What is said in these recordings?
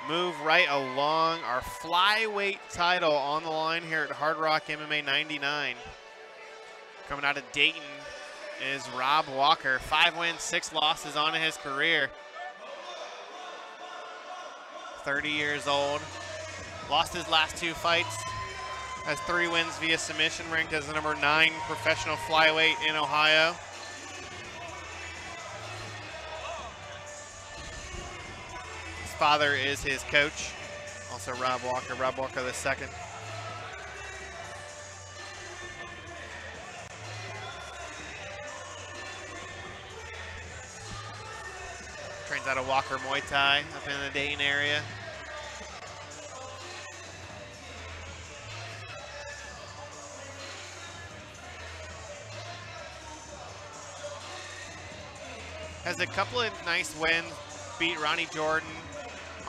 move right along. Our flyweight title on the line here at Hardrock MMA 99. Coming out of Dayton is Rob Walker. 5 wins, 6 losses on his career. 30 years old. Lost his last 2 fights. Has 3 wins via submission, ranked as the number 9 professional flyweight in Ohio. His father is his coach, also Rob Walker II. Trains out of Walker Muay Thai up in the Dayton area. Has a couple of nice wins, beat Ronnie Jordan,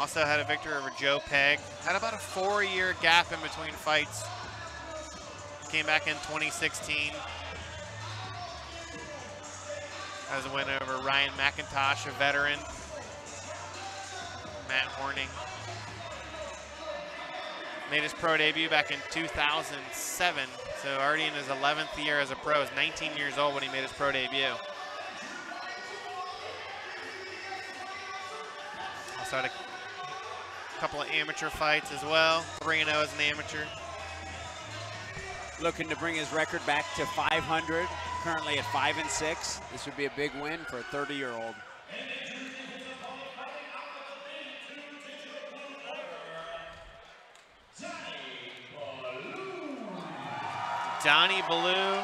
also had a victory over Joe Peg. Had about a 4-year gap in between fights. Came back in 2016. Has a win over Ryan McIntosh, a veteran. Matt Horning. Made his pro debut back in 2007, so already in his 11th year as a pro. He was 19 years old when he made his pro debut. Also had a couple of amateur fights as well. 3-0 as an amateur. Looking to bring his record back to 500, currently at 5-6. This would be a big win for a 30-year-old. Donnie Ballou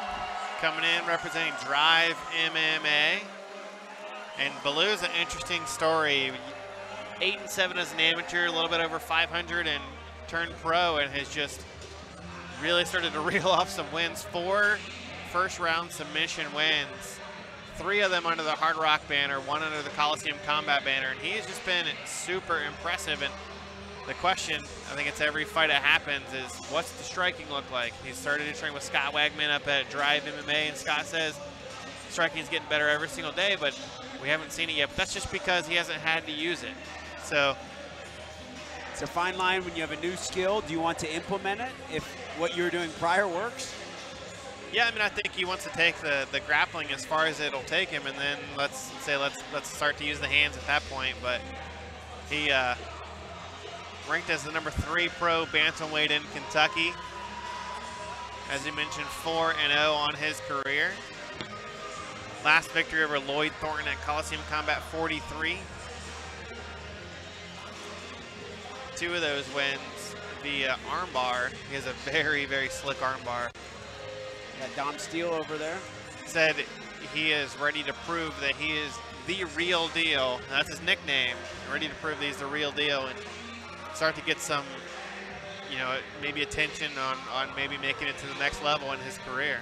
coming in representing Drive MMA. And Ballou's an interesting story. 8-7 as an amateur, a little bit over 500, and turned pro and has just really started to reel off some wins. 4 first-round submission wins. 3 of them under the Hardrock banner, 1 under the Coliseum Combat banner, and he has just been super impressive. And the question, I think it's every fight that happens, is what's the striking look like? He started to train with Scott Wagman up at Drive MMA, and Scott says striking is getting better every single day, but we haven't seen it yet. But that's just because he hasn't had to use it. So it's a fine line when you have a new skill. Do you want to implement it if what you were doing prior works? Yeah, I mean, I think he wants to take the grappling as far as it'll take him, and then let's start to use the hands at that point. But he ranked as the number 3 pro bantamweight in Kentucky. As you mentioned, 4-0 on his career. Last victory over Lloyd Thornton at Coliseum Combat 43. 2 of those wins via armbar. He has a very, very slick armbar. Got Dom Steele over there. Said he is ready to prove that he is the real deal. That's his nickname. Ready to prove that he's the real deal and start to get some, you know, maybe attention on maybe making it to the next level in his career.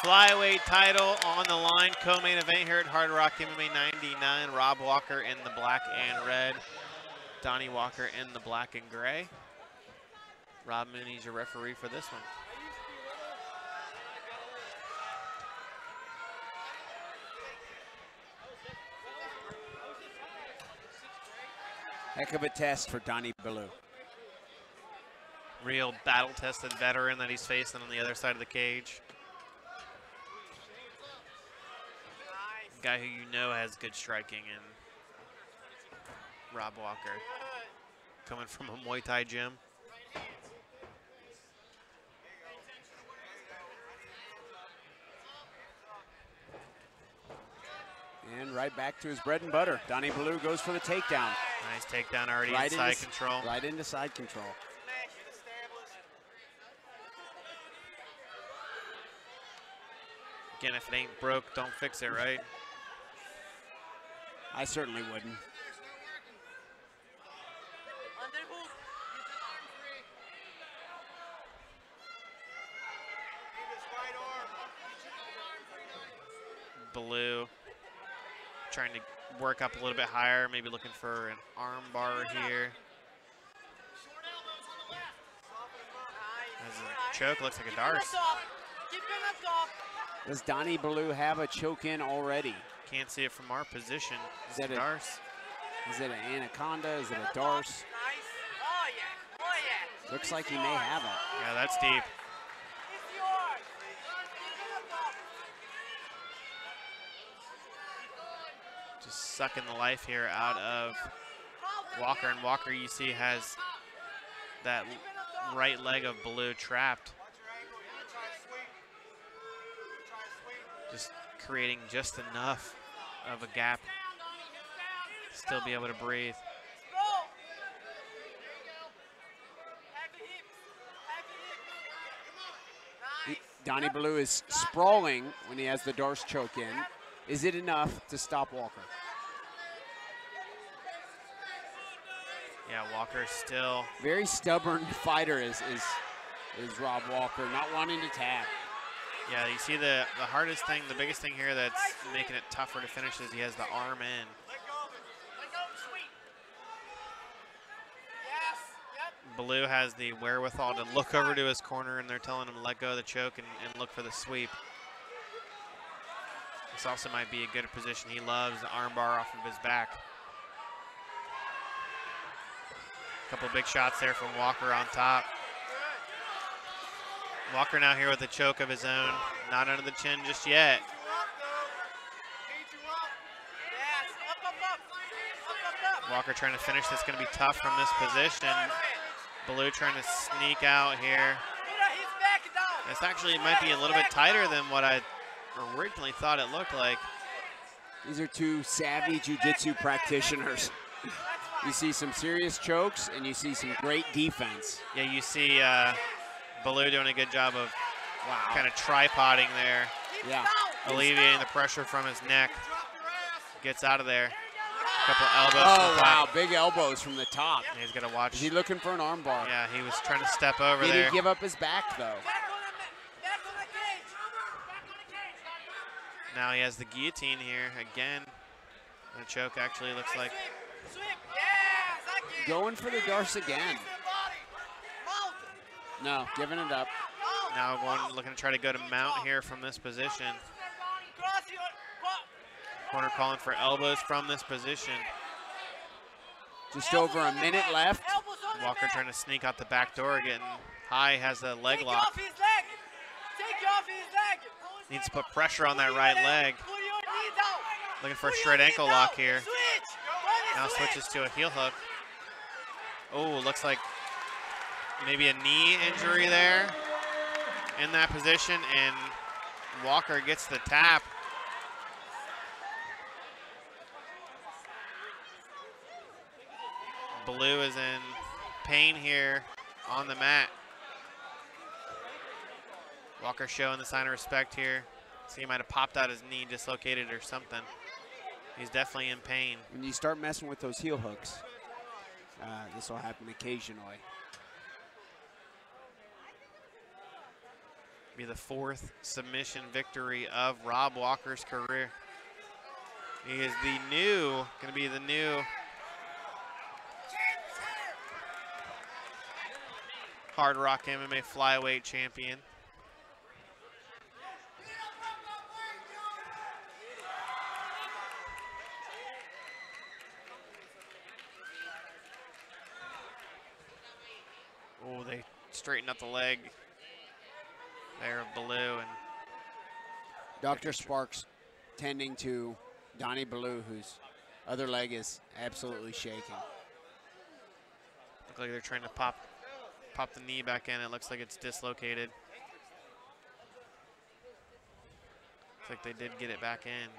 Flyweight title on the line, co-main event here at Hardrock MMA 99. Rob Walker in the black and red, Donnie Walker in the black and gray. Rob Mooney's your referee for this one. Heck of a test for Donnie Ballou. Real battle-tested veteran that he's facing on the other side of the cage. Guy who you know has good striking, and Rob Walker coming from a Muay Thai gym. And right back to his bread and butter. Donnie Ballou goes for the takedown. Nice takedown already Right inside into, control. Right into side control. Again, if it ain't broke, don't fix it, right? I certainly wouldn't. Ballou trying to work up a little bit higher, maybe looking for an arm bar here. As a choke, looks like a Darce. Does Donnie Ballou have a choke in already? Can't see it from our position. Is that a Darce? Is it an anaconda? Is it a Darce? Looks like he may have it. Yeah, that's deep. Just sucking the life here out of Walker. And Walker, you see, has that right leg of Ballou trapped. Just creating just enough of a gap to still be able to breathe. Donnie Ballou is sprawling when he has the Darce choke in. Is it enough to stop Walker? Yeah, Walker's still very stubborn fighter is Rob Walker, not wanting to tap. Yeah, you see the hardest thing, the biggest thing here that's making it tougher to finish is he has the arm in. Ballou has the wherewithal to look over to his corner, and they're telling him to let go of the choke and look for the sweep. This also might be a good position. He loves the arm bar off of his back. A couple big shots there from Walker on top. Walker now here with a choke of his own. Not under the chin just yet. Walker trying to finish this, going to be tough from this position. Ballou trying to sneak out here. This actually might be a little bit tighter than what I originally thought it looked like. These are two savvy jiu-jitsu practitioners. You see some serious chokes and you see some great defense. Yeah, you see Ballou doing a good job of kind of tripoding there. Yeah. Alleviating the pressure from his neck. Gets out of there. Couple elbows. Oh, wow, big elbows from the top. And he's got to watch. Is he looking for an arm bar? Yeah, he was trying to step over there. Did he give up his back, though? Now he has the guillotine here again. The choke actually looks like. Going for the Darce again. No, giving it up. Now looking to try to go to mount here from this position. Corner calling for elbows from this position. Just over a minute left. Walker trying to sneak out the back door, getting high, has a leg lock. Needs to put pressure on that right leg. Looking for a straight ankle lock here. Now switches to a heel hook. Oh, looks like maybe a knee injury there in that position, and Walker gets the tap. Ballou is in pain here on the mat. Walker showing the sign of respect here. See, he might have popped out his knee, dislocated or something. He's definitely in pain. When you start messing with those heel hooks, this will happen occasionally. Be the 4th submission victory of Rob Walker's career. He is going to be the new Hardrock MMA flyweight champion. Oh, they straighten up the leg there of Ballou, and Dr. Sparks tending to Donnie Ballou, whose other leg is absolutely shaking. Look like they're trying to pop the knee back in. It looks like it's dislocated. Looks like they did get it back in.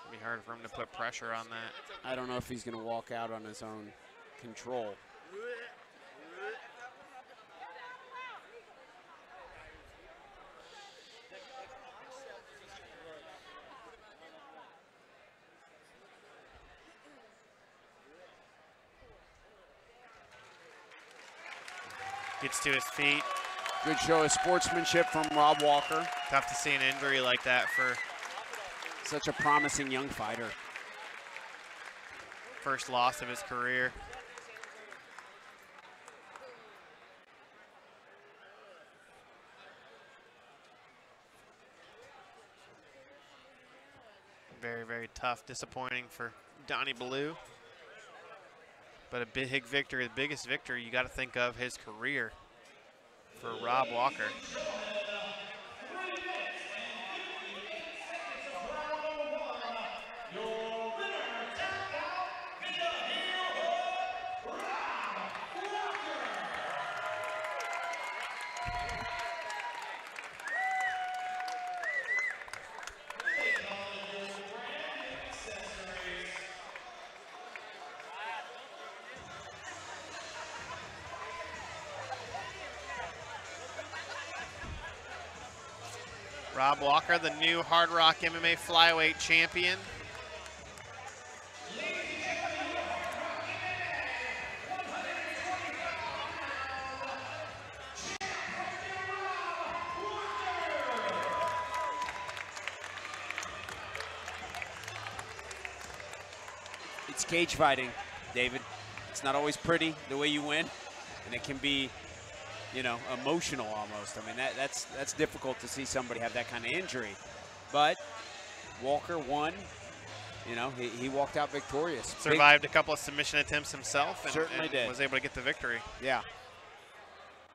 It'd be hard for him to put pressure on that. I don't know if he's going to walk out on his own control. Gets to his feet. Good show of sportsmanship from Rob Walker. Tough to see an injury like that for such a promising young fighter. First loss of his career. Very, very tough, disappointing for Donnie Ballou. But a big victory, the biggest victory you got to think of his career for Rob Walker. Rob Walker, the new Hardrock MMA flyweight champion. It's cage fighting, David. It's not always pretty the way you win, and it can be, you know, emotional almost. I mean, that's difficult to see somebody have that kind of injury. But Walker won. You know, he walked out victorious. Survived a couple of submission attempts himself and certainly did. Was able to get the victory. Yeah.